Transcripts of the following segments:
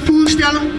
voorstelling.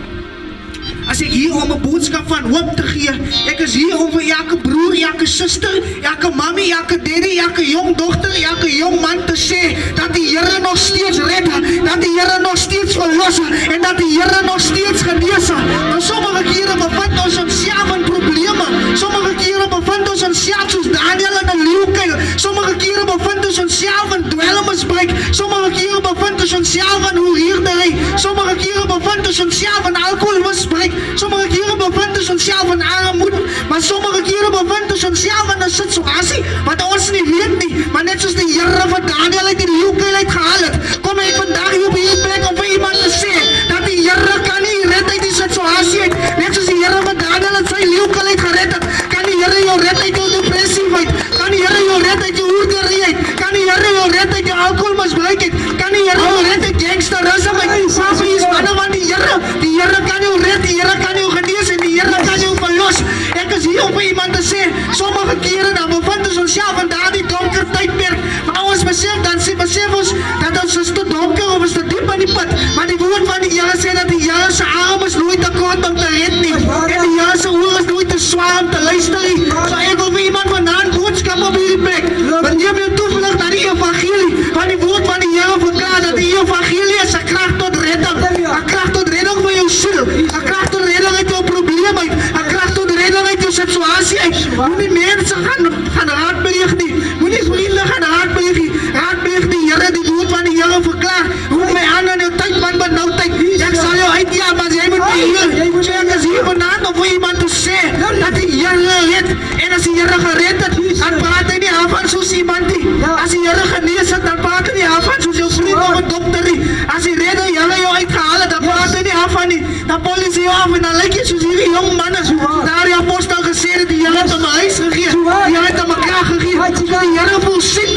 As ek hier om 'n boodskap van hoop te gee, ek is hier om vir elke broer, elke suster, elke mami, elke daddy, elke jong dogter, elke jong man te sê dat die Here nog steeds red, dat die Here nog steeds verlos en dat die Here nog steeds genees. Maar sommige kere bevind ons onsself in probleme. Sommige kere bevind ons onsself soos Daniel in 'n leeukuil. Sommige kere bevind ons onsself in dwelmmisbruik. Sommige kere bevind ons onsself in hoerderry. Sommige kere bevind ons onsself in alkoholmisbruik. Sommige kere bevind ons onsself in armoede, maar sommige kere bevind ons onsself in 'n situasie wat ons nie weet nie, maar net soos die Here van Daniel uit die leeukuil uit gehaal het, kom hy vandag hier op hierdie plek om vir iemand te sê dat die Here kan nie red uit die situasie uit, net soos die Here van Daniel uit sy leeukuil uit gered het, kan die Here jou red uit jou depressie uit, kan die Here jou red uit jou hoerdery uit, kan die Here jou red uit jou alkoholmisbruik uit, kan die Here jou red uit gangsterisme uit, saam is manne van die Here kan jou red, die Here kan jou genees en die Here kan jou verlos. Ek is hier om vir iemand te sê, sommige kere dan bevind ons onsself in daardie donker tydperk, maar ons besef ons dat ons is te donker of is te diep in die put, maar die woord van die Here sê dat die Here se arm is nooit te kort om te red nie, en die Here se oor is nooit te swaar om te luister nie. So ek wil vir iemand vandaan boodskap op hierdie plek, want neem jou toevlug na die evangelie, want die woord van die Here verklaar dat die evangelie is 'n krag tot redding, 'n krag tot redding vir jou siel, 'n krag tot redding uit jou probleem uit, 'n krag tot redding uit jou situasie uit. Moenie mense gaan raadpleeg nie, moenie vriende gaan raadpleeg nie, raadpleeg die Here, die woord van die Here verklaar, roep my aan in jou tyd van benoudheid, ek sal jou uitjaag, maar jy moet my hier, so ek is hier vandaan om vir iemand te sê, dat die Here red, en as die Here gered het, dan praat hy nie af van soos iemand nie, as die Here genees het, dan praat hy nie af van soos jou vriend of een dokter nie, as die redder Here jou uitgehaal het, dan praat hy nie af van nie, dan polisie jou af, en dan lyk jy soos hierdie jong manne, daar die apostel gesê het, die Here het hom 'n huis gegee, die Here het hom 'n krag gegee, die Here voorsien